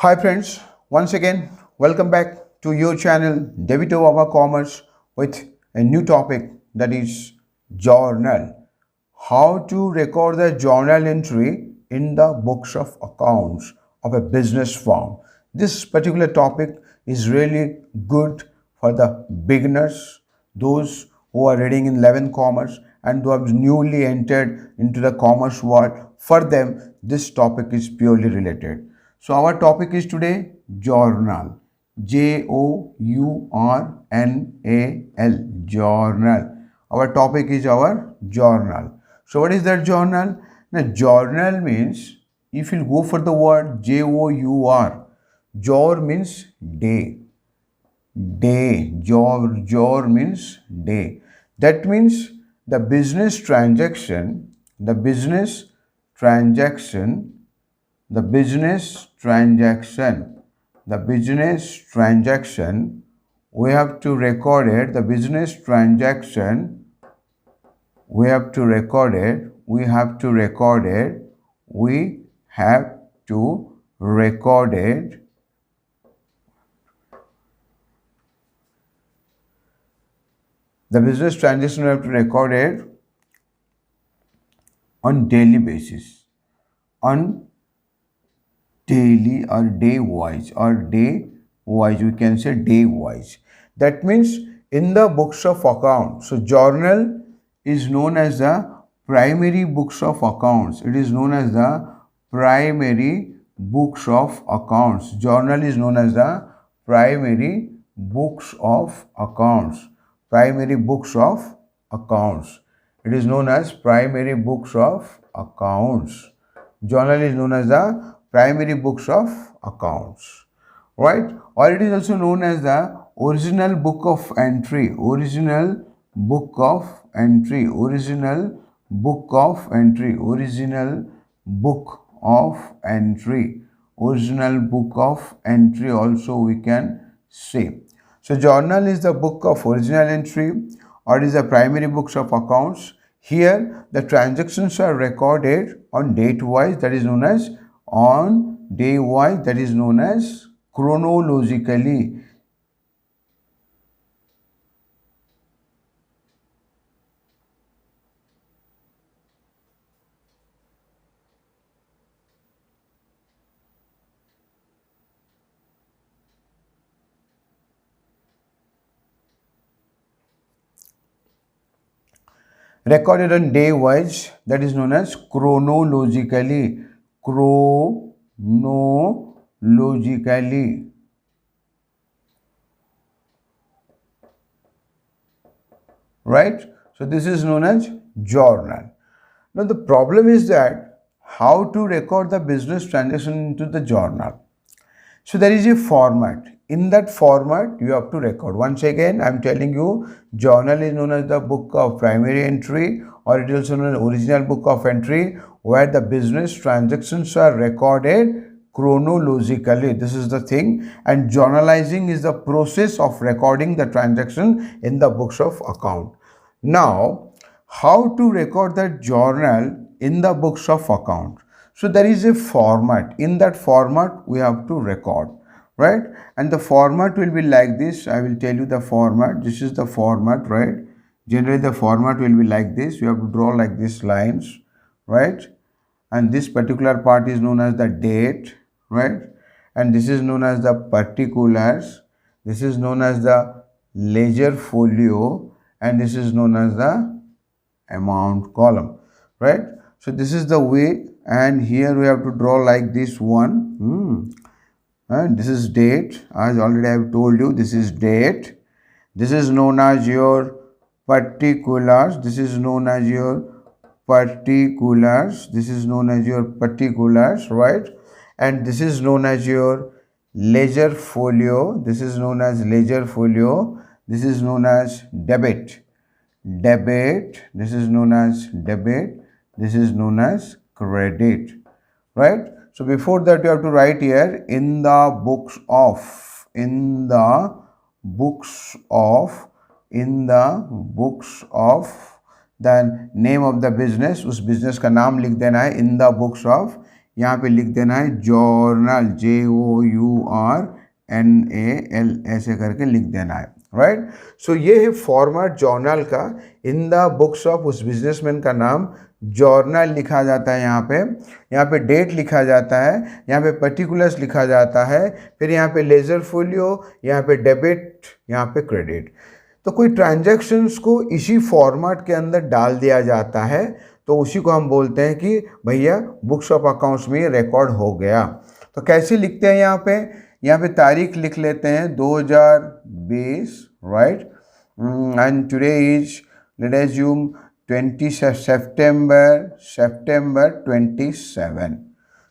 Hi friends, once again welcome back to your channel Devito Baba Commerce with a new topic, that is journal. How to record the journal entry in the books of accounts of a business firm. This particular topic is really good for the beginners, those who are reading in 11 commerce and who have newly entered into the commerce world. For them, this topic is purely related. So our topic is today journal. Journal. Journal. Our topic is our journal. So what is that journal? Now journal means, if you go for the word Jour, jour means day. Day. Jour means day. That means the business transaction, the business transaction the business transaction we have to record it. The business transaction we have to record it. We have to record it. The business transaction we have to record it on daily basis, on daily or day wise, we can say day wise. That means in the books of accounts. So journal is known as the primary books of accounts. It is known as the primary books of accounts. Journal is known as the primary books of accounts. Primary books of accounts. It is known as primary books of accounts. Journal is known as the primary books of accounts, right? Or it is also known as the original book of entry. Original book of entry. Original book of entry. Original book of entry. Original book of entry also we can say. So journal is the book of original entry, or is the primary books of accounts. Here the transactions are recorded on date wise, that is known as on day wise, that is known as chronologically. Recorded on day wise, that is known as chronologically. Chronologically. Right? So this is known as journal. Now the problem is that how to record the business transaction into the journal. So there is a format. In that format, you have to record. Once again, I am telling you, journal is known as the book of primary entry, or it is also known as original book of entry, where the business transactions are recorded chronologically. This is the thing. And journalizing is the process of recording the transaction in the books of account. Now, how to record that journal in the books of account? So there is a format. In that format, we have to record, right? And the format will be like this. I will tell you the format. This is the format, right? Generally, the format will be like this. You have to draw like these lines, right? And this particular part is known as the date, right? And this is known as the particulars. This is known as the ledger folio, and this is known as the amount column, right? So this is the way, and here we have to draw like this one. And this is date, as already I have told you. This is date. This is known as your particulars. This is known as your particulars. This is known as your particulars, right? And this is known as your ledger folio. This is known as ledger folio. This is known as debit. This is known as debit. This is known as credit, right? So before that, you have to write here in the books of, the name of the business. उस business का नाम लिख देना है in the books of, यहाँ पे लिख देना है जर्नल, JOURNAL ऐसे करके लिख देना है, राइट। सो ये है फॉर्मेट जर्नल का। इन द बुक्स ऑफ उस बिजनेसमैन का नाम जर्नल लिखा जाता है। यहाँ पे डेट लिखा जाता है, यहाँ पे पर्टिकुलर्स लिखा जाता है, फिर यहाँ पे लेजर फोलियो, यहाँ पे डेबिट, यहाँ पे क्रेडिट। तो कोई ट्रांजैक्शंस को इसी फॉर्मेट के अंदर डाल दिया जाता है, तो उसी को हम बोलते हैं कि भैया बुक्स ऑफ अकाउंट्स में रिकॉर्ड हो गया। तो कैसे लिखते हैं यहाँ पे तारीख लिख लेते हैं 2020, right, and today is late us assume 20 September 27.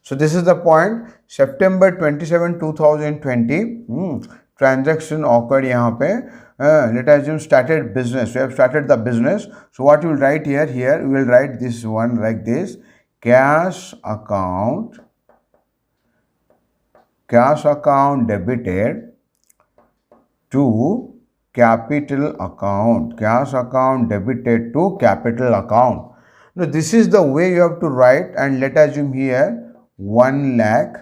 So this is the point. September 27, 2020 transaction occurred यहाँ पे. Let us assume started business. We have started the business. So what you will write here? Here we will write this one like this: cash account debited to capital account. Cash account debited to capital account. Now this is the way you have to write, and let us assume here 1 lakh.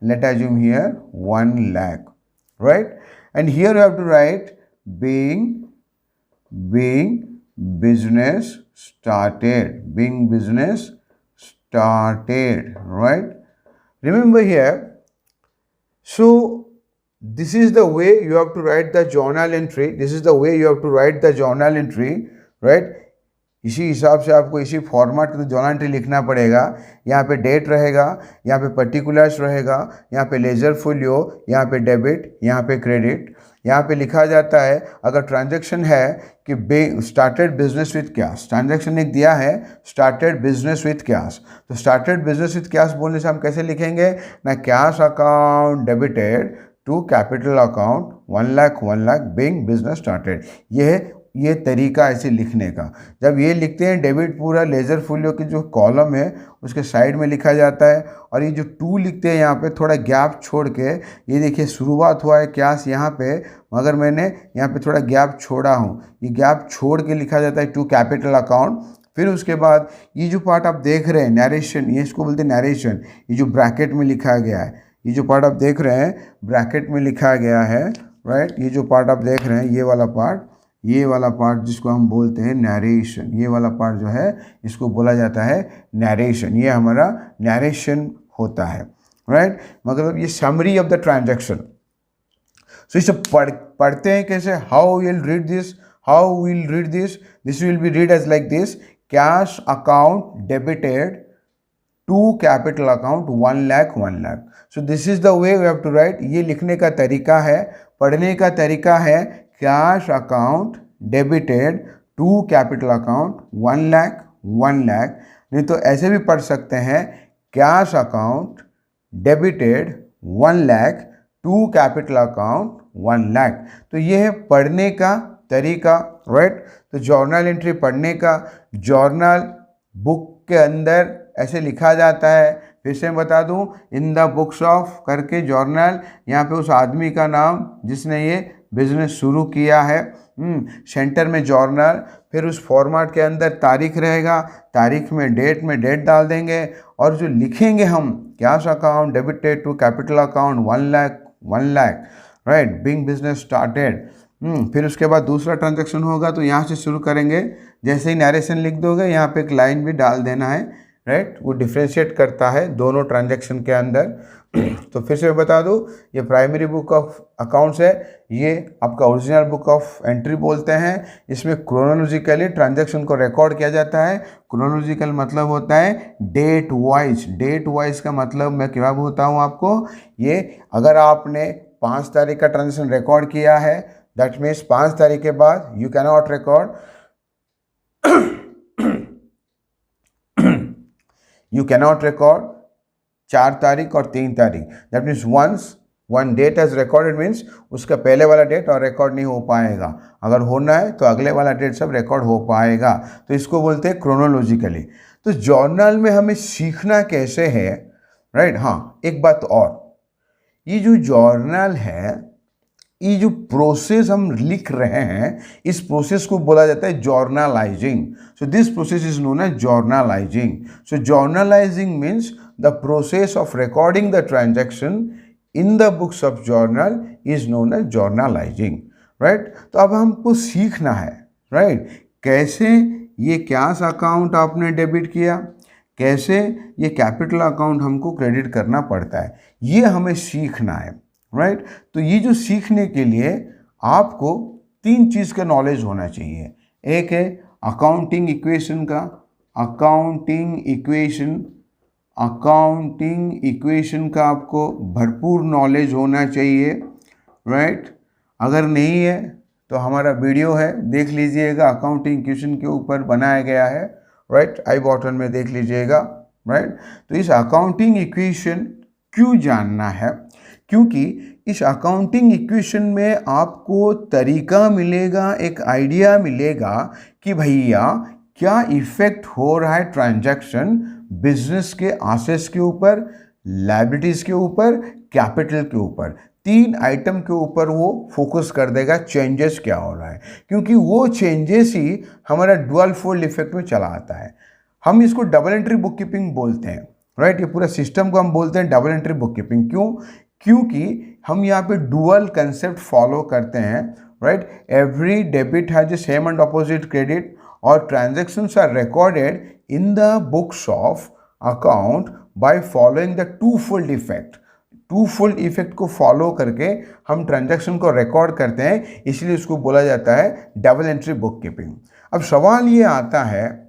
Let us assume here 1 lakh, right? And here you have to write being business started, right? Remember here, so this is the way you have to write the journal entry. Right? इसी हिसाब से आपको इसी format में journal entry लिखना पड़ेगा। यहाँ पे डेट रहेगा, यहाँ पे पर्टिकुलर्स रहेगा, यहाँ पे लेजर फोलियो, यहाँ पे डेबिट, यहाँ पे क्रेडिट। यहाँ पे लिखा जाता है अगर ट्रांजैक्शन है कि started business with cash, transaction एक दिया है स्टार्टेड बिजनेस विथ कैश, तो स्टार्टेड बिजनेस विथ कैश बोलने से हम कैसे लिखेंगे ना, cash account debited to capital account 1 lakh being business started. ये तरीका ऐसे लिखने का। जब ये लिखते हैं डेबिट पूरा लेजर फोलियो की जो कॉलम है उसके साइड में लिखा जाता है, और ये जो टू लिखते हैं यहाँ पे थोड़ा गैप छोड़ के, ये देखिए शुरुआत हुआ है कैश यहाँ पे, मगर मैंने यहाँ पे थोड़ा गैप छोड़ा हूँ, ये गैप छोड़ के लिखा जाता है टू कैपिटल अकाउंट। फिर उसके बाद ये जो पार्ट आप देख रहे हैं नरेशन, ये इसको बोलते हैं नरेशन, ये जो ब्रैकेट में लिखा गया है, ये जो पार्ट आप देख रहे हैं ब्रैकेट में लिखा गया है, राइट, ये जो पार्ट आप देख रहे हैं ये वाला पार्ट जिसको हम बोलते हैं नरेशन, ये वाला पार्ट जो है इसको बोला जाता है नरेशन, ये हमारा नरेशन होता है, राइट। मतलब ये summary of the transaction. So इसे पढ़ते हैं कैसे, how will read this, this will be read as like this: cash account debited to capital account 1 lakh. So this is the way we have to write. ये लिखने का तरीका है, पढ़ने का तरीका है cash account debited to capital account 1 lakh. नहीं तो ऐसे भी पढ़ सकते हैं cash account debited 1 lakh to capital account 1 lakh. तो ये है पढ़ने का तरीका, राइट। तो जर्नल एंट्री पढ़ने का, जर्नल बुक के अंदर ऐसे लिखा जाता है। फिर से मैं बता दूं, इन द बुक्स ऑफ करके जर्नल, यहाँ पे उस आदमी का नाम जिसने ये बिजनेस शुरू किया है, सेंटर में जर्नल, फिर उस फॉर्मेट के अंदर तारीख रहेगा, तारीख में डेट डाल देंगे, और जो लिखेंगे हम cash account debited to capital account 1 lakh, right, being business started. फिर उसके बाद दूसरा ट्रांजैक्शन होगा तो यहाँ से शुरू करेंगे। जैसे ही नरेशन लिख दोगे यहाँ पे एक लाइन भी डाल देना है, राइट, वो डिफ्रेंशिएट करता है दोनों ट्रांजैक्शन के अंदर। तो फिर से मैं बता दूँ, ये प्राइमरी बुक ऑफ अकाउंट्स है, ये आपका ओरिजिनल बुक ऑफ एंट्री बोलते हैं। इसमें क्रोनोलॉजिकली ट्रांजैक्शन को रिकॉर्ड किया जाता है। क्रोनोलॉजिकल मतलब होता है डेट वाइज का मतलब मैं क्या बोलता हूँ आपको, ये अगर आपने 5 तारीख का ट्रांजैक्शन रिकॉर्ड किया है, दैट मीन्स 5 तारीख के बाद you cannot record you cannot record 4 तारीख और 3 तारीख। That means once one date has recorded means उसका पहले वाला डेट और रिकॉर्ड नहीं हो पाएगा, अगर होना है तो अगले वाला डेट सब रिकॉर्ड हो पाएगा। तो इसको बोलते हैं क्रोनोलॉजिकली। तो जर्नल में हमें सीखना कैसे है, राइट। हाँ, एक बात और, ये जो जर्नल है ये जो प्रोसेस हम लिख रहे हैं, इस प्रोसेस को बोला जाता है journalising. So this process is known as journalising. So journalising means the process of recording the transaction in the books of journal is known as journalising. Right. तो अब हमको सीखना है, राइट, कैसे ये कैश अकाउंट आपने डेबिट किया, कैसे ये कैपिटल अकाउंट हमको क्रेडिट करना पड़ता है, ये हमें सीखना है. राइट. तो ये जो सीखने के लिए आपको 3 चीज़ का नॉलेज होना चाहिए. एक है अकाउंटिंग इक्वेशन का, अकाउंटिंग इक्वेशन का आपको भरपूर नॉलेज होना चाहिए. राइट. अगर नहीं है तो हमारा वीडियो है, देख लीजिएगा, अकाउंटिंग इक्वेशन के ऊपर बनाया गया है. राइट. आई बटन में देख लीजिएगा. राइट. तो इस अकाउंटिंग इक्वेशन क्यों जानना है? क्योंकि इस अकाउंटिंग इक्वेशन में आपको तरीका मिलेगा, एक आइडिया मिलेगा कि भैया क्या इफेक्ट हो रहा है ट्रांजैक्शन बिजनेस के एसेट्स के ऊपर, लायबिलिटीज के ऊपर, कैपिटल के ऊपर. 3 आइटम के ऊपर वो फोकस कर देगा, चेंजेस क्या हो रहा है, क्योंकि वो चेंजेस ही हमारा डुअल फोल्ड इफेक्ट में चला आता है. हम इसको डबल एंट्री बुक कीपिंग बोलते हैं. राइट. ये पूरा सिस्टम को हम बोलते हैं डबल एंट्री बुक कीपिंग. क्यों? क्योंकि हम यहाँ पे डुअल कंसेप्ट फॉलो करते हैं. Right. Every debit has a same and opposite credit और transactions are recorded in the books of account by following the two fold effect. Two fold effect को follow करके हम ट्रांजैक्शन को record करते हैं, इसलिए उसको बोला जाता है डबल एंट्री बुक कीपिंग. अब सवाल ये आता है,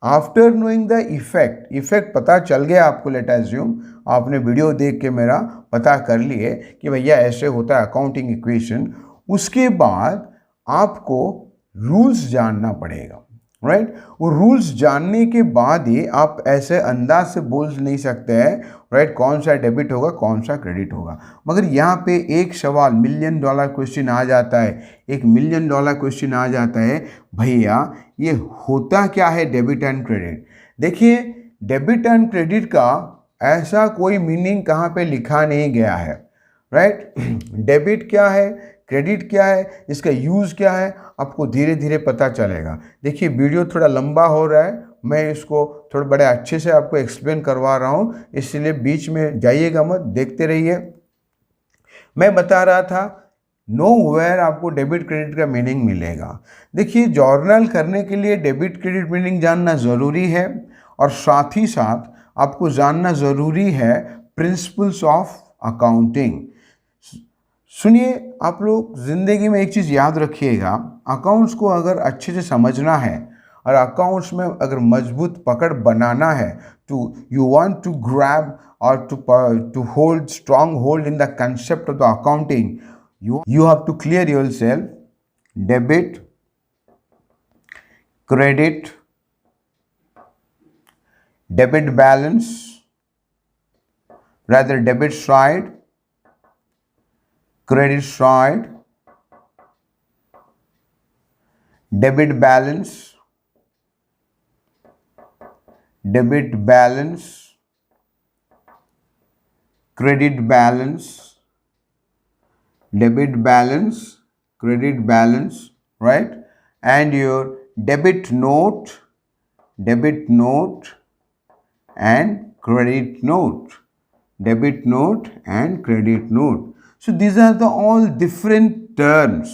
आफ्टर नोइंग द इफेक्ट पता चल गया आपको, लेट अज्यूम आपने वीडियो देख के मेरा पता कर लिए कि भैया ऐसे होता है अकाउंटिंग इक्वेशन. उसके बाद आपको रूल्स जानना पड़ेगा. राइट. वो रूल्स जानने के बाद ही आप ऐसे अंदाज से बोल नहीं सकते हैं, राइट, कौन सा डेबिट होगा, कौन सा क्रेडिट होगा. मगर यहाँ पे एक सवाल, $1,000,000 क्वेश्चन आ जाता है. एक $1,000,000 क्वेश्चन आ जाता है, भैया ये होता क्या है डेबिट एंड क्रेडिट? देखिए, डेबिट एंड क्रेडिट का ऐसा कोई मीनिंग कहाँ पे लिखा नहीं गया है. राइट. डेबिट क्या है, क्रेडिट क्या है, इसका यूज़ क्या है, आपको धीरे धीरे पता चलेगा. देखिए, वीडियो थोड़ा लंबा हो रहा है, मैं इसको थोड़ा बड़े अच्छे से आपको एक्सप्लेन करवा रहा हूँ, इसलिए बीच में जाइएगा मत, देखते रहिए. मैं बता रहा था, नोवेयर आपको डेबिट क्रेडिट का मीनिंग मिलेगा. देखिए, जर्नल करने के लिए डेबिट क्रेडिट मीनिंग जानना ज़रूरी है और साथ ही साथ आपको जानना ज़रूरी है प्रिंसिपल्स ऑफ अकाउंटिंग. सुनिए, आप लोग ज़िंदगी में एक चीज़ याद रखिएगा, अकाउंट्स को अगर अच्छे से समझना है और अकाउंट्स में अगर मजबूत पकड़ बनाना है, तो यू वांट टू ग्रैब और to hold strong hold in the concept of the accounting, you have to clear yourself debit, credit, debit balance, rather debit side, credit side, debit balance, credit balance, debit balance, credit balance, right, and your debit note and credit note, debit note and credit note. So these are the all different terms.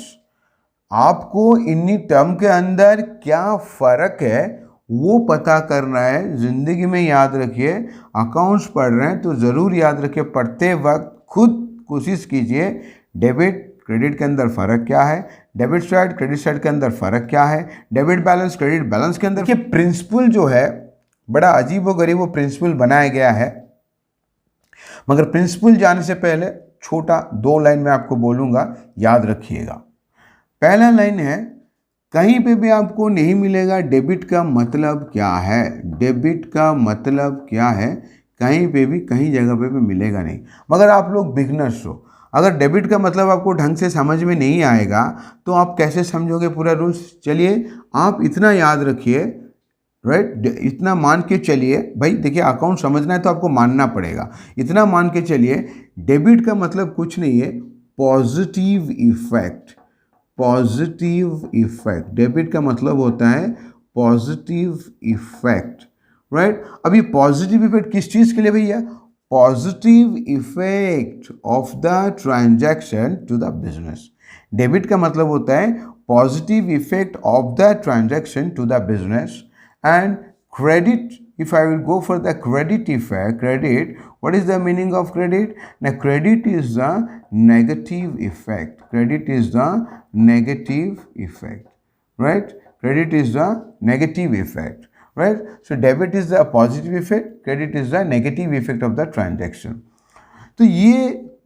आपको इन्हीं term के अंदर क्या फ़र्क है वो पता करना है. ज़िंदगी में याद रखिए, अकाउंट्स पढ़ रहे हैं तो ज़रूर याद रखिए, पढ़ते वक्त खुद कोशिश कीजिए डेबिट क्रेडिट के अंदर फ़र्क क्या है, डेबिट साइड क्रेडिट साइड के अंदर फ़र्क क्या है, डेबिट बैलेंस क्रेडिट बैलेंस के अंदर. देखिए, प्रिंसिपल जो है बड़ा अजीब व गरीब वो प्रिंसिपल बनाया गया है, मगर प्रिंसिपल जाने से पहले छोटा 2 लाइन में आपको बोलूँगा, याद रखिएगा. पहला लाइन है, कहीं पे भी आपको नहीं मिलेगा डेबिट का मतलब क्या है. डेबिट का मतलब क्या है कहीं पे भी, कहीं जगह पे भी मिलेगा नहीं. मगर आप लोग बिगनर्स हो, अगर डेबिट का मतलब आपको ढंग से समझ में नहीं आएगा तो आप कैसे समझोगे पूरा रूल्स. चलिए, आप इतना याद रखिए, राइट, इतना मान के चलिए भाई. देखिए, अकाउंट समझना है तो आपको मानना पड़ेगा. इतना मान के चलिए, डेबिट का मतलब कुछ नहीं है, positive effect. Positive effect, debit का मतलब होता है पॉजिटिव इफेक्ट, राइट। अब ये पॉजिटिव इफेक्ट किस चीज के लिए भैया? Positive effect of the transaction to the business. Debit का मतलब होता है positive effect of the transaction to the business, and credit, if I will go for the credit effect, credit, what is the meaning of credit? Now credit is the negative effect. Credit is the negative effect, right? Credit is the negative effect, right? So debit is the positive effect, credit is the negative effect of the transaction. तो ये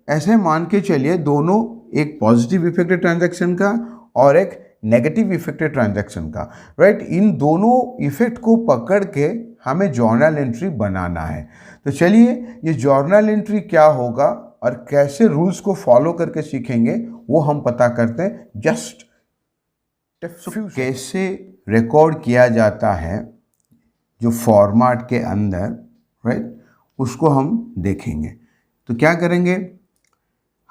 ऐसे मान के चलिए दोनों, एक positive effect है transaction का और एक नेगेटिव इफेक्ट है ट्रांजैक्शन का, राइट। इन दोनों इफेक्ट को पकड़ के हमें जर्नल एंट्री बनाना है। तो चलिए ये जर्नल एंट्री क्या होगा और कैसे रूल्स को फॉलो करके सीखेंगे वो हम पता करते हैं। जस्ट कैसे रिकॉर्ड किया जाता है जो फॉर्मेट के अंदर, राइट, उसको हम देखेंगे। तो क्या करेंगे,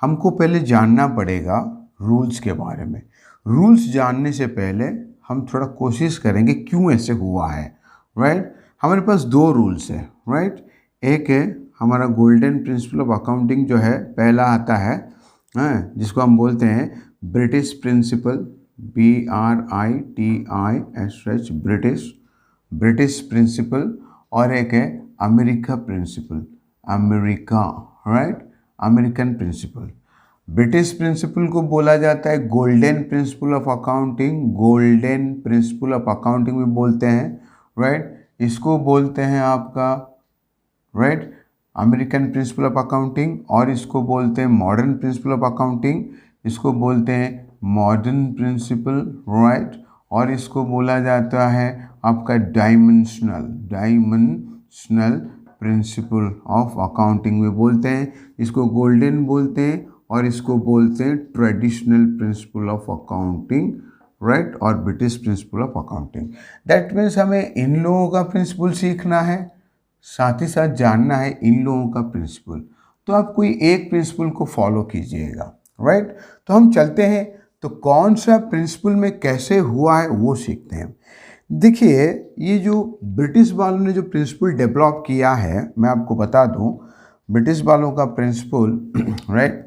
हमको पहले जानना पड़ेगा रूल्स के बारे में। रूल्स जानने से पहले हम थोड़ा कोशिश करेंगे क्यों ऐसे हुआ है, राइट। हमारे पास दो रूल्स है, राइट। एक है हमारा गोल्डन प्रिंसिपल ऑफ अकाउंटिंग, जो है पहला आता है, जिसको हम बोलते हैं British principle, BRITISH, British principle. और एक है America principle, America, right, American principle. British principle को बोला जाता है golden principle of accounting, golden principle of accounting भी बोलते हैं, राइट। इसको बोलते हैं आपका, right, American principle of accounting. और इसको बोलते हैं मॉडर्न प्रिंसिपल ऑफ अकाउंटिंग, इसको बोलते हैं मॉडर्न प्रिंसिपल, राइट। और इसको बोला जाता है आपका डायमेंशनल प्रिंसिपल ऑफ अकाउंटिंग भी बोलते हैं। इसको गोल्डन बोलते हैं और इसको बोलते हैं traditional principle of accounting, right, और British principle of accounting. That means हमें इन लोगों का प्रिंसिपल सीखना है, साथ ही साथ जानना है इन लोगों का प्रिंसिपल। तो आप कोई एक प्रिंसिपल को फॉलो कीजिएगा, राइट। तो हम चलते हैं, तो कौन सा प्रिंसिपल में कैसे हुआ है वो सीखते हैं। देखिए ये जो ब्रिटिश वालों ने जो प्रिंसिपल डेवलप किया है, मैं आपको बता दूं, ब्रिटिश वालों का प्रिंसिपल, राइट,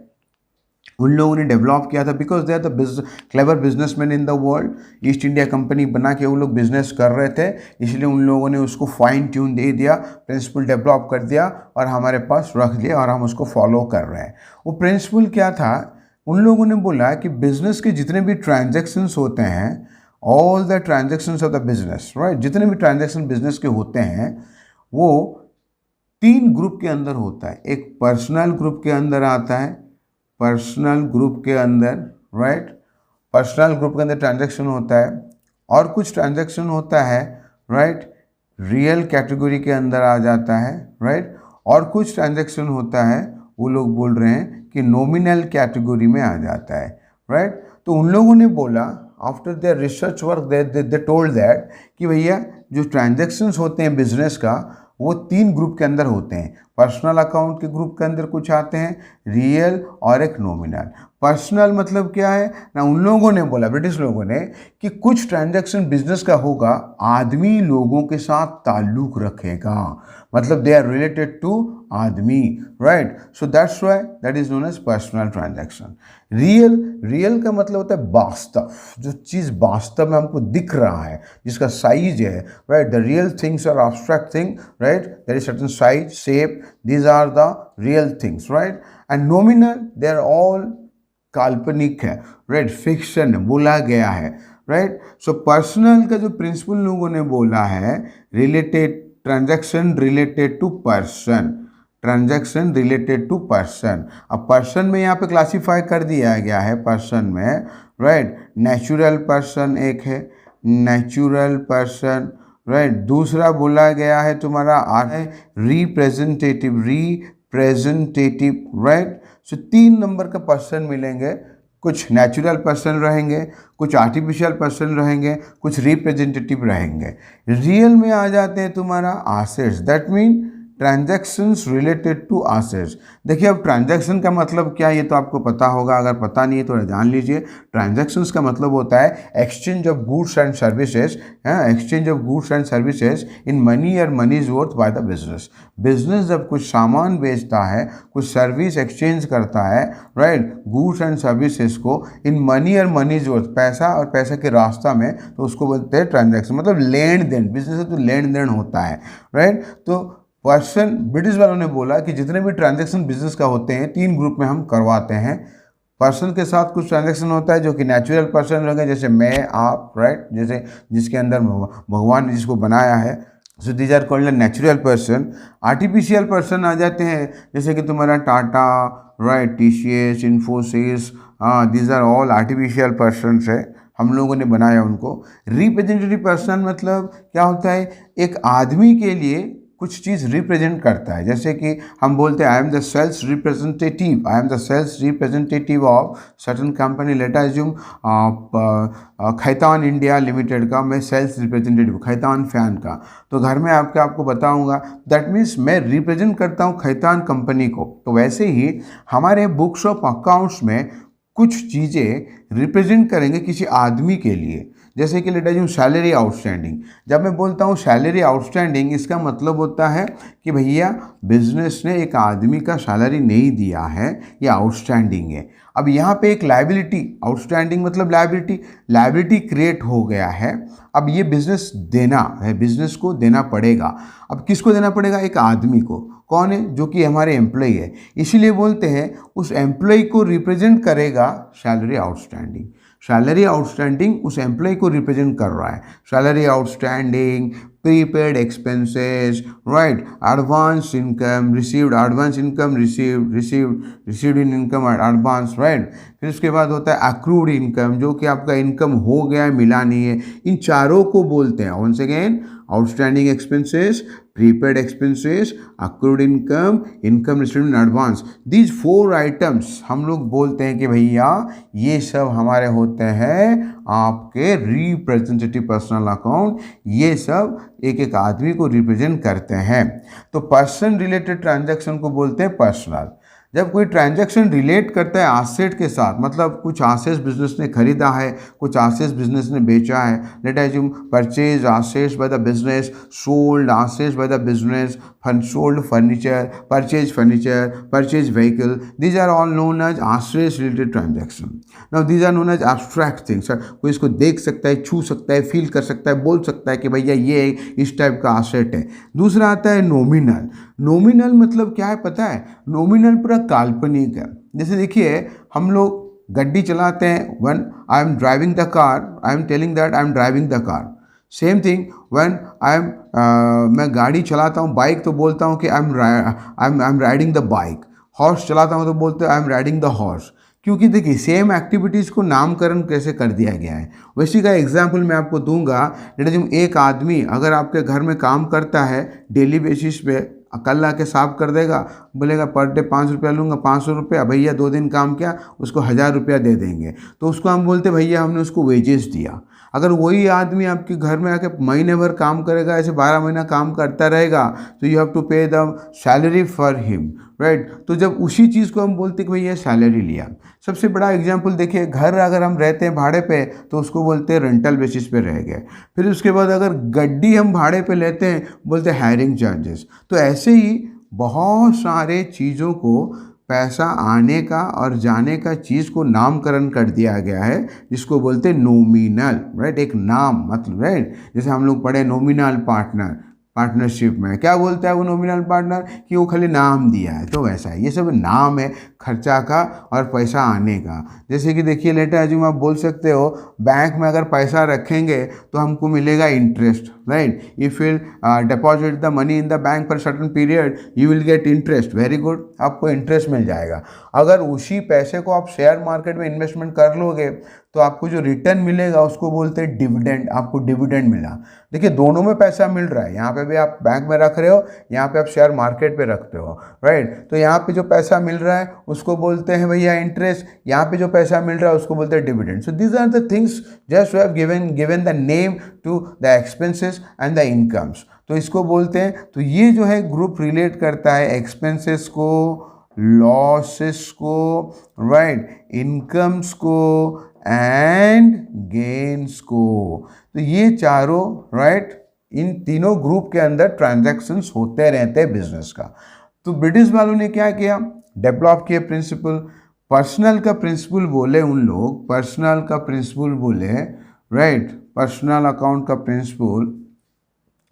उन लोगों ने डेवलप किया था because they are the clever businessman in the world. East India Company बना के वो लोग बिजनेस कर रहे थे, इसलिए उन लोगों ने उसको फाइन ट्यून दे दिया, प्रिंसिपल डेवलप कर दिया और हमारे पास रख दिया और हम उसको फॉलो कर रहे हैं। वो प्रिंसिपल क्या था, उन लोगों ने बोला कि बिजनेस के जितने भी ट्रांजेक्शन्स होते हैं, all the transactions of the business, right, जितने भी ट्रांजेक्शन बिजनेस के होते हैं वो 3 ग्रुप के अंदर होता है। एक पर्सनल ग्रुप के अंदर आता है, पर्सनल ग्रुप के अंदर, राइट, पर्सनल ग्रुप के अंदर ट्रांजैक्शन होता है। और कुछ ट्रांजैक्शन होता है, राइट, रियल कैटेगरी के अंदर आ जाता है, राइट। और कुछ ट्रांजैक्शन होता है, वो लोग बोल रहे हैं कि नॉमिनल कैटेगरी में आ जाता है, राइट। तो उन लोगों ने बोला after their research work they told that कि भैया जो ट्रांजैक्शंस होते हैं बिजनेस का वो 3 ग्रुप के अंदर होते हैं। पर्सनल अकाउंट के ग्रुप के अंदर कुछ आते हैं, रियल और एक नॉमिनल। पर्सनल मतलब क्या है ना, उन लोगों ने बोला, ब्रिटिश लोगों ने, कि कुछ ट्रांजैक्शन बिजनेस का होगा, आदमी लोगों के साथ ताल्लुक रखेगा, मतलब दे आर रिलेटेड टू आदमी, right. So that's why that is known as personal transaction. Real का मतलब होता है वास्तव, जो चीज़ वास्तव में हमको दिख रहा है, जिसका साइज है, right. The real things are abstract thing, right, there is certain size, shape, these are the real things, right? And nominal, they are all काल्पनिक है, राइट, फिक्शन बोला गया है, राइट। सो पर्सनल का जो प्रिंसिपल लोगों ने बोला है, related transaction related to person, transaction related to person. अब पर्सन में यहाँ पे क्लासीफाई कर दिया गया है, पर्सन में, राइट, नेचुरल पर्सन एक है, नेचुरल पर्सन, राइट। दूसरा बोला गया है तुम्हारा रिप्रेजेंटेटिव, राइट। सो 3 नंबर का पर्सन मिलेंगे, कुछ नेचुरल पर्सन रहेंगे, कुछ आर्टिफिशियल पर्सन रहेंगे, कुछ रिप्रेजेंटेटिव रहेंगे। रियल में आ जाते हैं तुम्हारा assets, that mean transactions related to assets. देखिए अब ट्रांजैक्शन का मतलब क्या है ये तो आपको पता होगा, अगर पता नहीं है तो जान लीजिए। ट्रांजैक्शंस का मतलब होता है exchange of goods and services, exchange of goods and services in money और money is worth by the business. Business जब कुछ सामान बेचता है, कुछ सर्विस एक्सचेंज करता है, राइट, गुड्स एंड सर्विसेज को इन मनी और मनी इज वर्थ, पैसा और पैसा के रास्ता में, तो उसको बोलते हैं ट्रांजैक्शन। मतलब लेन देन, बिजनेस से तो लेन देन होता है, राइट। तो पर्सन, ब्रिटिश वालों ने बोला कि जितने भी ट्रांजैक्शन बिजनेस का होते हैं 3 ग्रुप में हम करवाते हैं। पर्सन के साथ कुछ ट्रांजैक्शन होता है जो कि नेचुरल पर्सन होंगे, जैसे मैं, आप, राइट, जैसे जिसके अंदर भगवान ने जिसको बनाया है, so these are called natural person. Artificial person आ जाते हैं जैसे कि तुम्हारा Tata, right, TCS, Infosys, these are all artificial persons है, हम लोगों ने बनाया उनको। रिप्रेजेंटेटिव पर्सन मतलब क्या होता है, एक आदमी के लिए कुछ चीज़ रिप्रेजेंट करता है, जैसे कि हम बोलते हैं I am the sales representative, I am the sales representative of certain company, let us assume Khaitan India Limited का मैं सेल्स रिप्रेजेंटेटिव, खैतान फैन का। तो घर में आपको बताऊंगा, दैट मीन्स मैं रिप्रेजेंट करता हूँ खैतान कंपनी को। तो वैसे ही हमारे बुक्स ऑफ अकाउंट्स में कुछ चीज़ें रिप्रेजेंट करेंगे किसी आदमी के लिए, जैसे कि late us assume salary outstanding. जब मैं बोलता हूँ सैलरी आउटस्टैंडिंग, इसका मतलब होता है कि भैया बिजनेस ने एक आदमी का सैलरी नहीं दिया है, ये आउटस्टैंडिंग है। अब यहाँ पे एक लायबिलिटी, आउटस्टैंडिंग मतलब लायबिलिटी क्रिएट हो गया है। अब ये बिजनेस देना है, बिजनेस को देना पड़ेगा। अब किसको देना पड़ेगा, एक आदमी को। कौन है, जो कि हमारे एम्प्लॉई है। इसीलिए बोलते हैं उस एम्प्लॉई को रिप्रेजेंट करेगा सैलरी आउटस्टैंडिंग। सैलरी आउटस्टैंडिंग उस एम्प्लॉय को रिप्रेजेंट कर रहा है। Salary outstanding, prepaid expenses, right, advance income received, advance income received इन इनकम एडवांस, राइट। फिर उसके बाद होता है अक्रूड इनकम, जो कि आपका इनकम हो गया है, मिला नहीं है। इन चारों को बोलते हैं, once again, outstanding expenses, prepaid expenses, accrued income, income received in advance. These 4 items हम लोग बोलते हैं कि भैया ये सब हमारे होते हैं आपके रिप्रेजेंटेटिव पर्सनल अकाउंट। ये सब एक एक आदमी को रिप्रेजेंट करते हैं। तो पर्सन रिलेटेड ट्रांजैक्शन को बोलते हैं पर्सनल। जब कोई ट्रांजैक्शन रिलेट करता है आसेट के साथ, मतलब कुछ आसेट्स बिजनेस ने खरीदा है, कुछ आसेट्स बिजनेस ने बेचा है, let us assume purchase assets by the business, sold assets by the business, sold furniture, purchase vehicle, these are all known as assets related transaction. Now these are known as abstract things. कोई इसको देख सकता है, छू सकता है, feel कर सकता है, बोल सकता है कि भैया ये इस टाइप का आसेट है। दूसरा आता है नॉमिनल। नॉमिनल मतलब क्या है पता है, नॉमिनल पूरा काल्पनिक है। जैसे देखिए हम लोग गड्डी चलाते हैं, when I am driving the car, I am telling that I am driving the car. Same thing when मैं गाड़ी चलाता हूँ, बाइक, तो बोलता हूँ कि I am riding the bike. Horse चलाता हूँ तो बोलते हैं I am riding the horse. क्योंकि देखिए सेम एक्टिविटीज़ को नामकरण कैसे कर दिया गया है। वैसी का एग्जाम्पल मैं आपको दूंगा। जब एक आदमी अगर आपके घर में काम करता है डेली बेसिस पे, कल आके साफ कर देगा, बोलेगा पर डे 5 रुपया लूँगा, 500 रुपया, भैया 2 दिन काम किया उसको 1000 रुपया दे देंगे, तो उसको हम बोलते भैया हमने उसको वेजेस दिया। अगर वही आदमी आपके घर में आके महीने भर काम करेगा, ऐसे 12 महीना काम करता रहेगा, तो यू हैव टू पे the salary for him, right. तो जब उसी चीज़ को हम बोलते कि भैया सैलरी लिया। सबसे बड़ा एग्जाम्पल देखिए, घर अगर हम रहते हैं भाड़े पे तो उसको बोलते हैं रेंटल बेसिस पे रह गए। फिर उसके बाद अगर गड्डी हम भाड़े पे लेते हैं बोलते हैं हायरिंग चार्जेस। तो ऐसे ही बहुत सारे चीज़ों को पैसा आने का और जाने का चीज़ को नामकरण कर दिया गया है, जिसको बोलते हैं नॉमिनल, राइट। एक नाम मतलब, राइट। जैसे हम लोग पढ़े नॉमिनल पार्टनरशिप में क्या बोलता है वो नॉमिनल पार्टनर, कि वो खाली नाम दिया है। तो वैसा है, ये सब नाम है खर्चा का और पैसा आने का। जैसे कि देखिए लेट अस अज्यूम आप बोल सकते हो बैंक में अगर पैसा रखेंगे तो हमको मिलेगा interest, right. If you deposit the money in the bank for certain period you will get interest, very good, आपको इंटरेस्ट मिल जाएगा। अगर उसी पैसे को आप शेयर मार्केट में इन्वेस्टमेंट कर लोगे तो आपको जो रिटर्न मिलेगा उसको बोलते हैं डिविडेंड। आपको डिविडेंड मिला। देखिए दोनों में पैसा मिल रहा है, यहाँ पे भी आप बैंक में रख रहे हो, यहाँ पे आप शेयर मार्केट पे रखते हो, राइट। तो यहाँ पे जो पैसा मिल रहा है उसको बोलते हैं भैया इंटरेस्ट, यहाँ पे जो पैसा मिल रहा है उसको बोलते हैं dividend. So these are the things just we have given the name to the expenses and the incomes. तो इसको बोलते हैं, तो ये जो है ग्रुप रिलेट करता है एक्सपेंसेस को, लॉसेस को, राइट, इनकम्स को एंड गेन्स को। तो ये चारों, राइट, इन तीनों ग्रुप के अंदर ट्रांजैक्शंस होते रहते हैं बिजनेस का। तो ब्रिटिश वालों ने क्या किया, डेवलप किया प्रिंसिपल, पर्सनल का प्रिंसिपल बोले उन लोग, पर्सनल का प्रिंसिपल बोले, राइट, पर्सनल अकाउंट का प्रिंसिपल,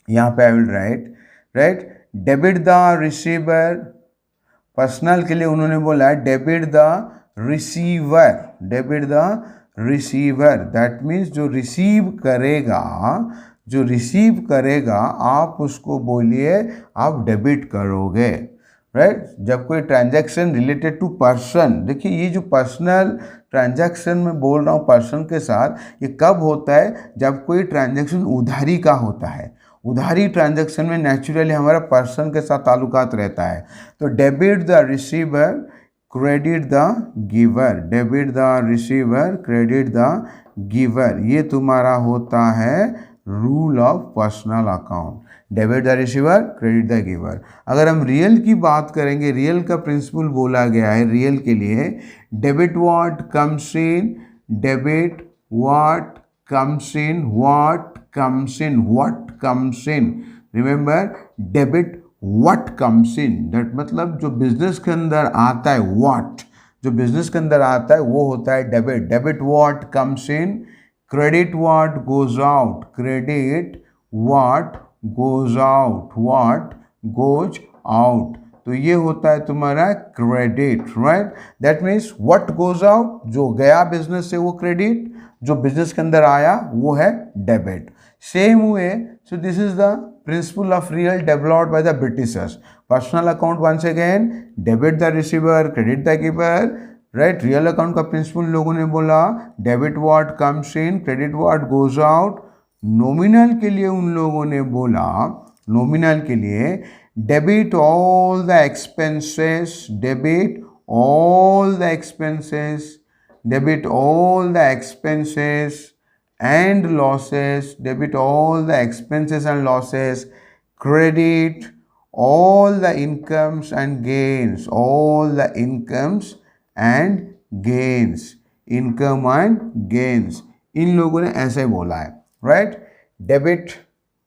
यहाँ पे I will write, right, debit the receiver, personal के लिए उन्होंने बोला debit the receiver, debit the receiver, that means जो रिसीव करेगा, जो रिसीव करेगा आप उसको बोलिए आप डेबिट करोगे, राइट। जब कोई ट्रांजैक्शन रिलेटेड टू पर्सन, देखिए ये जो पर्सनल ट्रांजैक्शन में बोल रहा हूँ पर्सन के साथ, ये कब होता है, जब कोई ट्रांजैक्शन उधारी का होता है। उधारी ट्रांजैक्शन में नेचुरली हमारा पर्सन के साथ ताल्लुकात रहता है। तो debit the receiver, credit the giver, debit the receiver, credit the giver, ये तुम्हारा होता है rule of personal account, debit the receiver, credit the giver. अगर हम रियल की बात करेंगे, रियल का प्रिंसिपल बोला गया है रियल के लिए, debit what comes in, debit what comes in, what comes in, what comes in, remember debit what comes in, that मतलब जो बिजनेस के अंदर आता है, व्हाट जो बिजनेस के अंदर आता है वो होता है debit, debit what comes in, credit what goes out, credit what goes out, what goes out, तो ये होता है तुम्हारा credit, right. That means what goes out, जो गया बिजनेस से वो क्रेडिट, जो बिजनेस के अंदर आया वो है debit. Same way, so this is the principle of real developed by the Britishers. Personal account once again, debit the receiver, credit the giver, right. Real account का प्रिंसिपल लोगों ने बोला debit what comes in, credit what goes out. Nominal के लिए उन लोगों ने बोला, नॉमिनल के लिए debit all the expenses, debit all the expenses, debit all the expenses and losses, debit all the expenses and losses, credit all the incomes and gains, all the incomes and gains, income and gains, इन लोगों ने ऐसे बोला है, right? Debit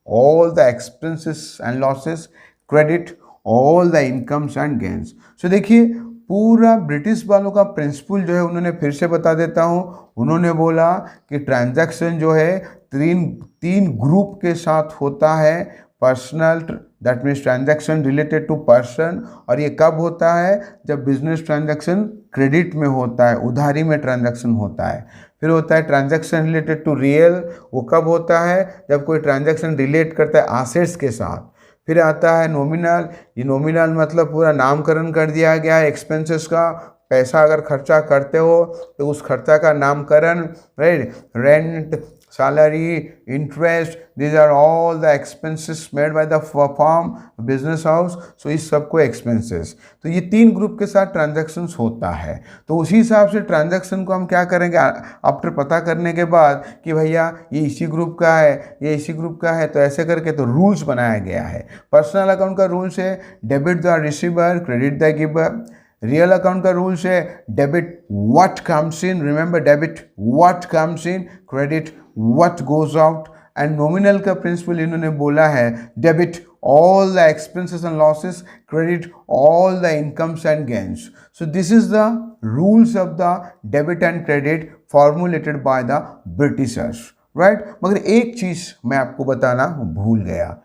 all the expenses and losses, credit all the incomes and gains. So देखिए पूरा British वालों का principal जो है उन्होंने फिर से बता देता हूँ। उन्होंने बोला कि ट्रांजैक्शन जो है तीन ग्रुप के साथ होता है, personal, that means transaction related to person, और ये कब होता है, जब बिजनेस ट्रांजैक्शन क्रेडिट में होता है, उधारी में ट्रांजैक्शन होता है। फिर होता है ट्रांजैक्शन रिलेटेड टू रियल, वो कब होता है, जब कोई ट्रांजैक्शन रिलेट करता है एसेट्स के साथ। फिर आता है नॉमिनल, ये नॉमिनल मतलब पूरा नामकरण कर दिया गया है एक्सपेंसेस का, पैसा अगर खर्चा करते हो तो उस खर्चा का नामकरण, right, rent, salary, interest, these are all the expenses made by the firm, business house, so इस सबको एक्सपेंसेस। तो ये तीन ग्रुप के साथ ट्रांजैक्शंस होता है। तो उसी हिसाब से ट्रांजैक्शन को हम क्या करेंगे, आफ्टर पता करने के बाद कि भैया ये इसी ग्रुप का है, ये इसी ग्रुप का है, तो ऐसे करके तो रूल्स बनाया गया है। पर्सनल अकाउंट का रूल्स है debit the receiver, credit the giver. Real account का रूल्स है debit what comes in, remember debit what comes in, credit what goes out. And nominal का प्रिंसिपल इन्होंने बोला है debit all the expenses and losses, credit all the incomes and gains. So this is the rules of the debit and credit formulated by the Britishers, right? मगर एक चीज मैं आपको बताना भूल गया,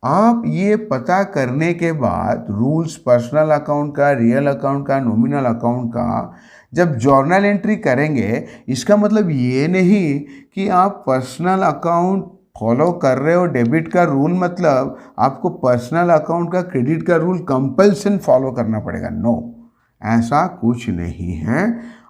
आप ये पता करने के बाद रूल्स पर्सनल अकाउंट का, रियल अकाउंट का, नॉमिनल अकाउंट का, जब जर्नल एंट्री करेंगे, इसका मतलब ये नहीं कि आप पर्सनल अकाउंट फॉलो कर रहे हो डेबिट का रूल, मतलब आपको पर्सनल अकाउंट का क्रेडिट का रूल कंपल्सन फॉलो करना पड़ेगा। नो, ऐसा कुछ नहीं है।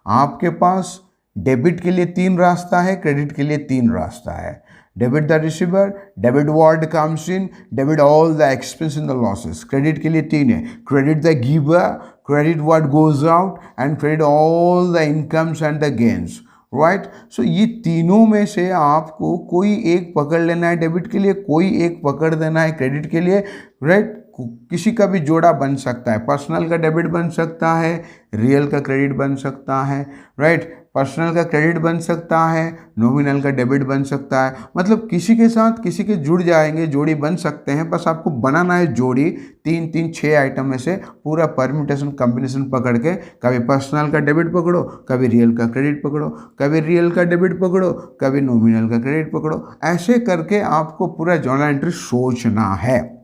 आपके पास डेबिट के लिए 3 रास्ता है, क्रेडिट के लिए 3 रास्ता है। Debit the receiver, debit what comes in, debit all the expense in the losses. Credit के लिए 3 है, credit the giver, credit what goes out and credit all the incomes and the gains. Right. So ये तीनों में से आपको कोई एक पकड़ लेना है डेबिट के लिए, कोई एक पकड़ देना है क्रेडिट के लिए, राइट। किसी का भी जोड़ा बन सकता है, पर्सनल का डेबिट बन सकता है, रियल का क्रेडिट बन सकता है, राइट। पर्सनल का क्रेडिट बन सकता है, नॉमिनल का डेबिट बन सकता है, मतलब किसी के साथ किसी के जुड़ जाएंगे, जोड़ी बन सकते हैं। बस आपको बनाना है जोड़ी, 3 3 6 आइटम में से पूरा परम्यूटेशन कॉम्बिनेशन पकड़ के, कभी पर्सनल का डेबिट पकड़ो, कभी रियल का क्रेडिट पकड़ो, कभी रियल का डेबिट पकड़ो, कभी नॉमिनल का क्रेडिट पकड़ो। ऐसे करके आपको पूरा जर्नल एंट्री सोचना है।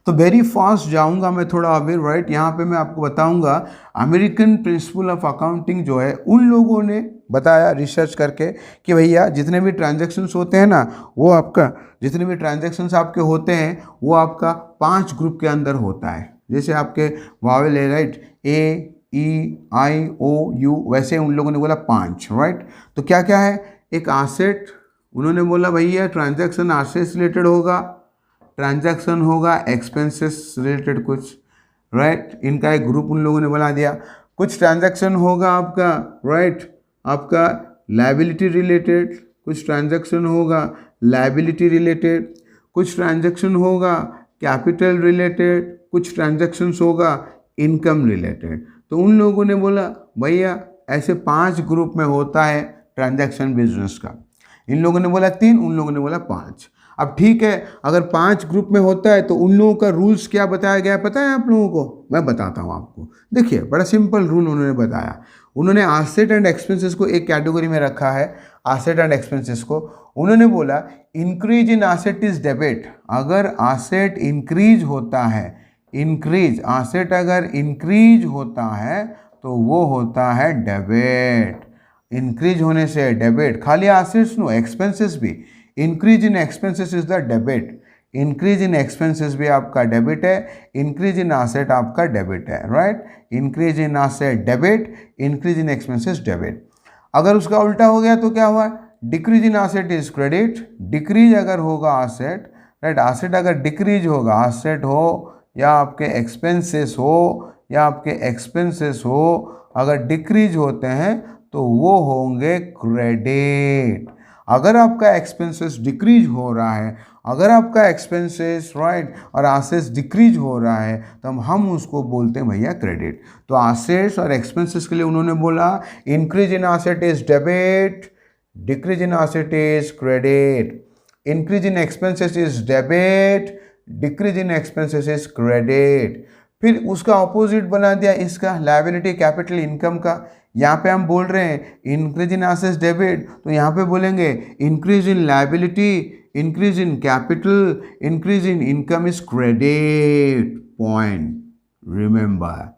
तो वेरी फास्ट जाऊंगा मैं थोड़ा अभी, राइट। यहाँ पे मैं आपको बताऊंगा अमेरिकन प्रिंसिपल ऑफ अकाउंटिंग जो है, उन लोगों ने बताया रिसर्च करके कि भैया जितने भी ट्रांजैक्शंस होते हैं ना, वो आपका जितने भी ट्रांजैक्शंस आपके होते हैं वो आपका 5 ग्रुप के अंदर होता है। जैसे आपके वावेल है, right, A E I O you, वैसे उन लोगों ने बोला 5, राइट। तो क्या क्या है, एक आसेट, उन्होंने बोला भैया ट्रांजैक्शन आसेट रिलेटेड होगा, ट्रांजैक्शन होगा एक्सपेंसेस रिलेटेड कुछ, राइट। इनका एक ग्रुप उन लोगों ने बना दिया। कुछ ट्रांजैक्शन होगा आपका, राइट, आपका लायबिलिटी रिलेटेड, कुछ ट्रांजैक्शन होगा लायबिलिटी रिलेटेड, कुछ ट्रांजैक्शन होगा कैपिटल रिलेटेड, कुछ ट्रांजैक्शंस होगा इनकम रिलेटेड। तो उन लोगों ने बोला भैया ऐसे 5 ग्रुप में होता है ट्रांजैक्शन बिजनेस का। इन लोगों ने बोला 3, उन लोगों ने बोला 5। अब ठीक है, अगर 5 ग्रुप में होता है तो उन लोगों का रूल्स क्या बताया गया पता है आप लोगों को? मैं बताता हूँ आपको। देखिए बड़ा सिंपल रूल उन्होंने बताया। उन्होंने आसेट एंड एक्सपेंसेस को एक कैटेगरी में रखा है, आसेट एंड एक्सपेंसेस को। उन्होंने बोला increase in asset is debit. अगर आसेट इंक्रीज होता है, इंक्रीज आसेट अगर इंक्रीज होता है तो वो होता है डेबिट। इंक्रीज होने से डेबिट, खाली आसेट्स नो, एक्सपेंसेस भी। Increase in expenses is the debit. Increase in expenses भी आपका डेबिट है, इंक्रीज इन आसेट आपका डेबिट है, right. Increase in asset debit, increase in expenses debit. अगर उसका उल्टा हो गया तो क्या हुआ, decrease in asset is credit. Decrease अगर होगा आसेट, राइट, आसेट अगर डिक्रीज होगा, आसेट हो या आपके एक्सपेंसेस हो, या आपके एक्सपेंसेस हो अगर डिक्रीज होते हैं तो वो होंगे क्रेडिट। अगर आपका एक्सपेंसेस डिक्रीज हो रहा है, अगर आपका एक्सपेंसेस, राइट, और आसेट्स डिक्रीज हो रहा है तो हम उसको बोलते हैं भैया क्रेडिट। तो आसेट्स और एक्सपेंसेस के लिए उन्होंने बोला increase in asset is debit, decrease in asset is credit. Increase in expenses is debit, decrease in expenses is credit. फिर उसका ऑपोजिट बना दिया इसका, लायबिलिटी कैपिटल इनकम का। यहाँ पे हम बोल रहे हैं इंक्रीज इन एसेट्स डेबिट, तो यहाँ पे बोलेंगे increase in liability, increase in capital, increase in income is credit. Point remember,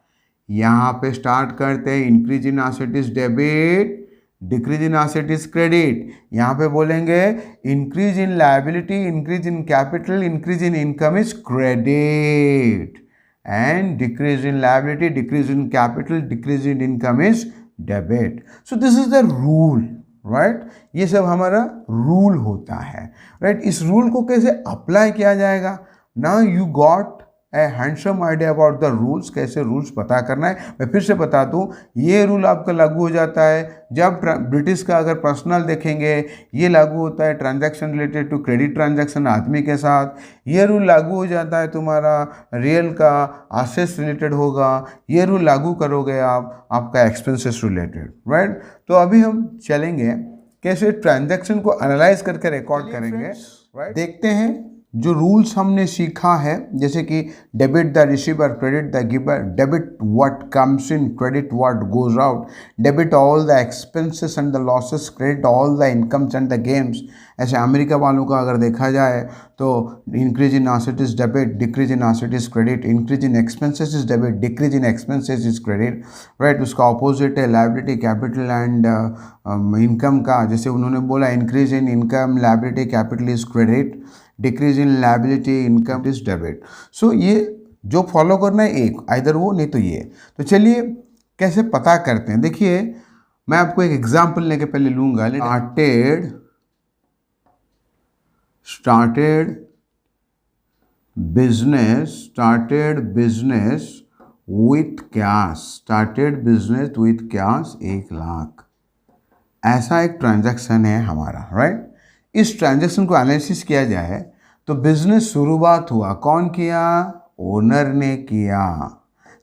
यहाँ पे स्टार्ट करते हैं increase in asset is debit, decrease in asset is credit. यहाँ पे बोलेंगे increase in liability, increase in capital, increase in income is credit, and decrease in liability, decrease in capital, decrease in income is debit. So this is the rule, right? ये सब हमारा rule होता है, right? इस rule को कैसे apply किया जाएगा? Now you got a handsome idea about the rules, कैसे रूल्स पता करना है। मैं फिर से बता दूं, ये रूल आपका लागू हो जाता है जब ब्रिटिश का अगर पर्सनल देखेंगे, ये लागू होता है transaction related to credit transaction आदमी के साथ। ये रूल लागू हो जाता है तुम्हारा रियल का एसेट्स रिलेटेड होगा। ये रूल लागू करोगे आप आपका एक्सपेंसेस रिलेटेड, राइट। तो अभी हम चलेंगे कैसे ट्रांजैक्शन को एनालाइज करके रिकॉर्ड करेंगे, राइट। देखते हैं जो रूल्स हमने सीखा है, जैसे कि debit the receiver, credit the giver, debit what comes in, credit what goes out, debit all the expenses and the losses, credit all the incomes and the games. ऐसे अमेरिका वालों का अगर देखा जाए तो increase in asset is debit, decrease in asset is credit, increase in expenses is debit, decrease in expenses is credit, right. उसका opposite है liability, capital and income का। जैसे उन्होंने बोला increase in income, liability, capital is credit, decrease in liability, income is debit. So ये जो follow करना है एक, आइदर वो नहीं तो ये। तो चलिए कैसे पता करते हैं। देखिए मैं आपको एक एग्जांपल लेके पहले लूँगा। started business with cash, 1 lakh. ऐसा एक ट्रांजैक्शन है हमारा, राइट। इस ट्रांजैक्शन को एनालिसिस किया जाए तो बिजनेस शुरुआत हुआ, कौन किया? ओनर ने किया।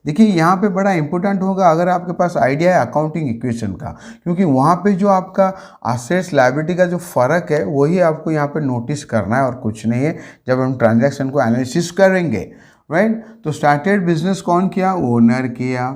देखिए यहाँ पे बड़ा इंपॉर्टेंट होगा अगर आपके पास आइडिया है अकाउंटिंग इक्वेशन का, क्योंकि वहाँ पे जो आपका असेट्स लायबिलिटी का जो फ़र्क है वही आपको यहाँ पे नोटिस करना है और कुछ नहीं है जब हम ट्रांजैक्शन को एनालिसिस करेंगे, राइट। तो स्टार्टेड बिजनेस कौन किया? ओनर किया।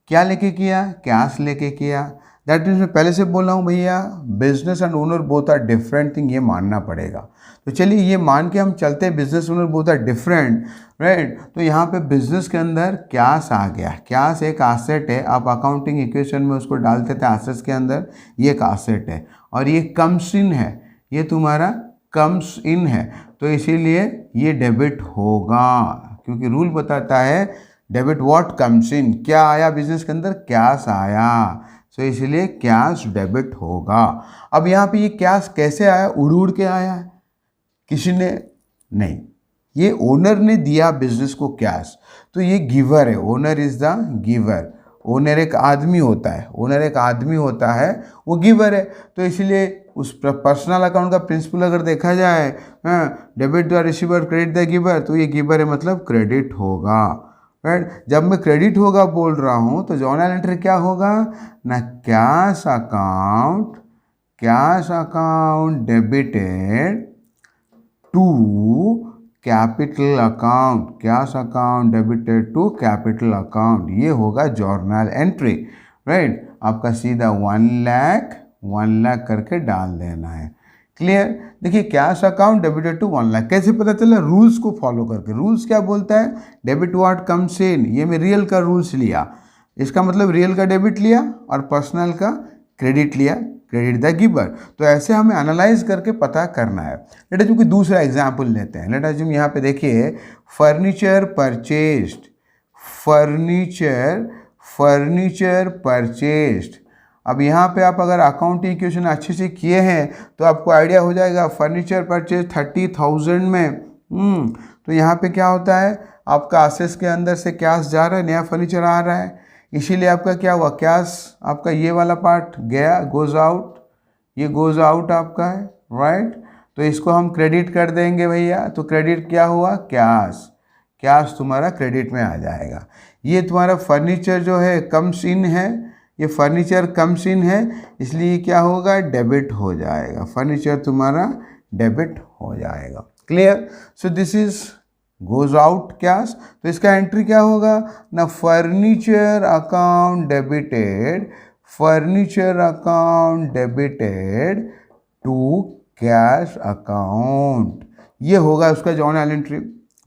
क्या लेके किया? कैश लेके किया। दैट मीन्स मैं पहले से बोल रहा हूँ भैया, business and owner both are different thing, ये मानना पड़ेगा। तो चलिए ये मान के हम चलते हैं business owner both are different, right. तो यहाँ पे बिजनेस के अंदर कैश आ गया। कैश एक एसेट है, आप अकाउंटिंग इक्वेशन में उसको डालते थे एसेट्स के अंदर, ये एक एसेट है और ये कम्स इन है, ये तुम्हारा कम्स इन है, तो इसीलिए ये डेबिट होगा, क्योंकि रूल बताता है डेबिट व्हाट कम्स इन, क्या आया बिजनेस के अंदर? कैश आया, तो इसलिए कैश डेबिट होगा। अब यहाँ पे ये कैश कैसे आया? उड़ उड़ के आया, किसी ने नहीं, ये ओनर ने दिया बिजनेस को कैश, तो ये गिवर है, owner is the giver. Owner एक आदमी होता है, ओनर एक आदमी होता है, वो गिवर है, तो इसलिए उस पर्सनल अकाउंट का प्रिंसिपल अगर देखा जाए, debit the receiver credit the giver, तो ये गिवर है मतलब क्रेडिट होगा, राइट। जब मैं क्रेडिट होगा बोल रहा हूँ तो जर्नल एंट्री क्या होगा ना? Cash account debited to capital account, cash account debited to capital account, ये होगा जर्नल एंट्री, राइट। आपका सीधा 1 लाख करके डाल देना है। क्लियर? देखिए cash account debited to 1 lakh, कैसे पता चला? रूल्स को फॉलो करके। रूल्स क्या बोलता है? डेबिट व्हाट कम्स इन, ये मैं रियल का रूल्स लिया, इसका मतलब रियल का डेबिट लिया और पर्सनल का क्रेडिट लिया, क्रेडिट द गिवर। तो ऐसे हमें एनालाइज करके पता करना है। लेट अस कोई दूसरा एग्जाम्पल लेते हैं। लेट अस यहाँ पे देखिए फर्नीचर परचेस्ड, फर्नीचर परचेस्ड। अब यहाँ पे आप अगर अकाउंटिंग इक्वेशन अच्छे से किए हैं तो आपको आइडिया हो जाएगा। फर्नीचर परचेज 30,000 में, तो यहाँ पे क्या होता है? आपका असेट्स के अंदर से कैश जा रहा है, नया फर्नीचर आ रहा है, इसीलिए आपका क्या हुआ? कैश आपका ये वाला पार्ट गया, गोज आउट, ये गोज आउट आपका है, राइट। तो इसको हम क्रेडिट कर देंगे भैया, तो क्रेडिट क्या हुआ? कैश, कैश तुम्हारा क्रेडिट में आ जाएगा। ये तुम्हारा फर्नीचर जो है कम्स इन है, ये फर्नीचर कम्स इन है, इसलिए क्या होगा? डेबिट हो जाएगा, फर्नीचर तुम्हारा डेबिट हो जाएगा। Clear? So this is goes out cash, तो इसका एंट्री क्या होगा ना? Furniture account debited to cash account, ये होगा उसका जर्नल एंट्री।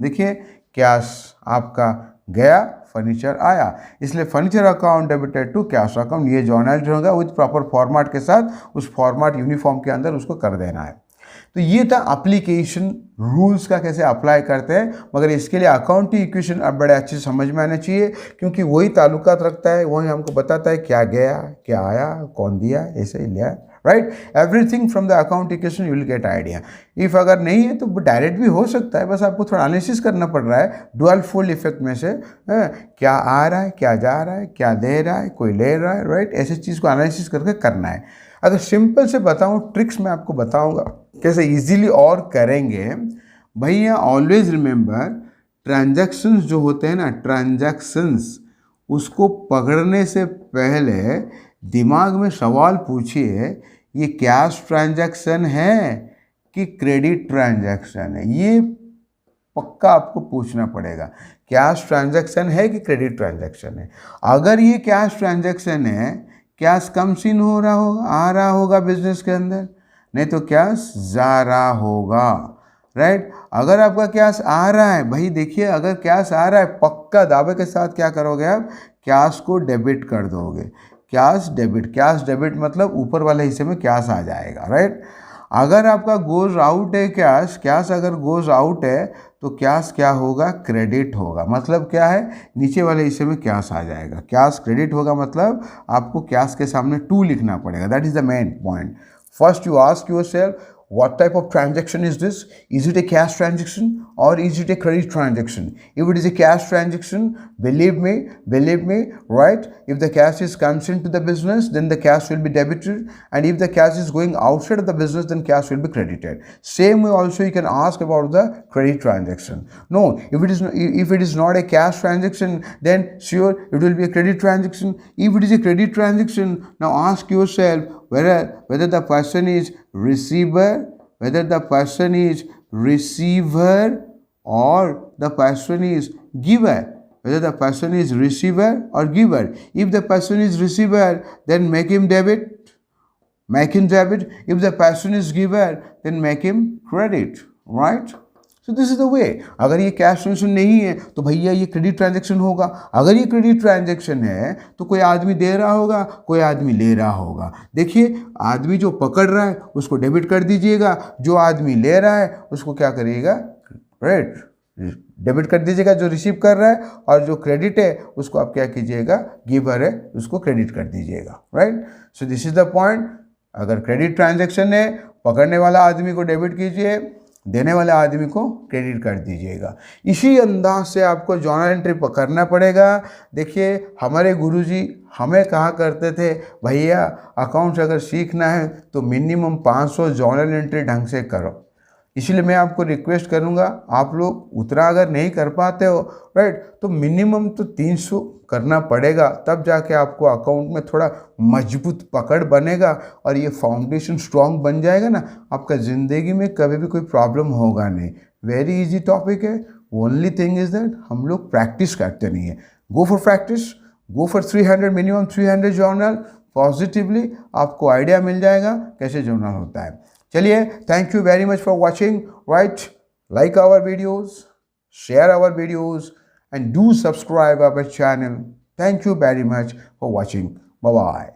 देखिए कैश आपका गया, फर्नीचर आया, इसलिए furniture account debited to cash account, ये जर्नल एंट्री होगा विद प्रॉपर फॉर्मेट के साथ, उस फॉर्मेट यूनिफॉर्म के अंदर उसको कर देना है। तो ये था एप्लीकेशन, रूल्स का कैसे अप्लाई करते हैं, मगर इसके लिए अकाउंटिंग इक्वेशन अब बड़े अच्छे से समझ में आना चाहिए, क्योंकि वही ताल्लुकात रखता है, वही हमको बताता है क्या गया, क्या आया, कौन दिया, ऐसे ही लिया, right. Everything from the account equation you will get idea. If अगर नहीं है तो डायरेक्ट भी हो सकता है, बस आपको थोड़ा एनालिसिस करना पड़ रहा है डुअल फोल्ड इफेक्ट में से, क्या आ रहा है, क्या जा रहा है, क्या दे रहा है, कोई ले रहा है, राइट। ऐसी चीज़ को एनालिसिस करके करना है। अगर सिंपल से बताऊं, ट्रिक्स मैं आपको बताऊंगा कैसे इजीली और करेंगे भैया। ऑलवेज रिमेंबर, ट्रांजैक्शंस जो होते हैं ना, ट्रांजैक्शंस, उसको पकड़ने से पहले दिमाग में सवाल पूछिए, ये कैश ट्रांजैक्शन है कि क्रेडिट ट्रांजैक्शन है? ये पक्का आपको पूछना पड़ेगा, कैश ट्रांजैक्शन है कि क्रेडिट ट्रांजैक्शन है। अगर ये कैश ट्रांजैक्शन है, कैश कम्स इन हो रहा होगा, आ रहा होगा बिजनेस के अंदर, नहीं तो कैश जा रहा होगा, राइट। अगर आपका कैश आ रहा है, भाई देखिए अगर कैश आ रहा है, पक्का दावे के साथ क्या करोगे आप? कैश को डेबिट कर दोगे। कैश डेबिट मतलब ऊपर वाले हिस्से में कैश आ जाएगा, राइट। अगर आपका गोज आउट है कैश अगर गोज आउट है तो कैश क्या होगा? क्रेडिट होगा। मतलब क्या है? नीचे वाले हिस्से में कैश आ जाएगा। कैश क्रेडिट होगा मतलब आपको कैश के सामने टू लिखना पड़ेगा। That is the main point. First you ask yourself what type of transaction is this? Is it a cash transaction or is it a credit transaction? If it is a cash transaction, believe me, right? If the cash is comes into the business, then the cash will be debited, and if the cash is going outside of the business, then cash will be credited. Same way also you can ask about the credit transaction. No, if it is not a cash transaction, then sure it will be a credit transaction. If it is a credit transaction, now ask yourself whether the person is receiver, or the person is giver. Whether the person is receiver or giver. If the person is receiver, then make him debit. If the person is giver, then make him credit. Right? So this is the way. अगर ये cash transaction नहीं है तो भैया ये credit transaction होगा. अगर ये क्रेडिट ट्रांजेक्शन है तो कोई आदमी दे रहा होगा, कोई आदमी ले रहा होगा. देखिए, आदमी जो पकड़ रहा है उसको डेबिट कर दीजिएगा, जो आदमी ले रहा है उसको क्या करिएगा, क्रेडिट डेबिट कर दीजिएगा, जो रिसीव कर रहा है, और जो क्रेडिट है उसको आप क्या कीजिएगा, गिवर है उसको क्रेडिट कर दीजिएगा. Right. So this is the point. अगर क्रेडिट ट्रांजेक्शन है, पकड़ने वाला आदमी को डेबिट कीजिए, देने वाले आदमी को क्रेडिट कर दीजिएगा. इसी अंदाज से आपको जर्नल एंट्री पकड़ना पड़ेगा. देखिए, हमारे गुरुजी हमें कहा करते थे, भैया अकाउंट्स अगर सीखना है तो मिनिमम 500 जर्नल एंट्री ढंग से करो. इसलिए मैं आपको रिक्वेस्ट करूंगा, आप लोग उतना अगर नहीं कर पाते हो, राइट, तो मिनिमम तो 300 करना पड़ेगा, तब जाके आपको अकाउंट में थोड़ा मजबूत पकड़ बनेगा और ये फाउंडेशन स्ट्रांग बन जाएगा ना, आपका ज़िंदगी में कभी भी कोई प्रॉब्लम होगा नहीं. वेरी इजी टॉपिक है. ओनली थिंग इज़ दैट हम लोग प्रैक्टिस करते नहीं है. Go for practice, go for 300, minimum 300 journal. Positively आपको आइडिया मिल जाएगा कैसे जर्नल होता है. चलिए, thank you very much for watching. Right, like our videos, share our videos, and do subscribe our channel. Thank you very much for watching. Bye bye.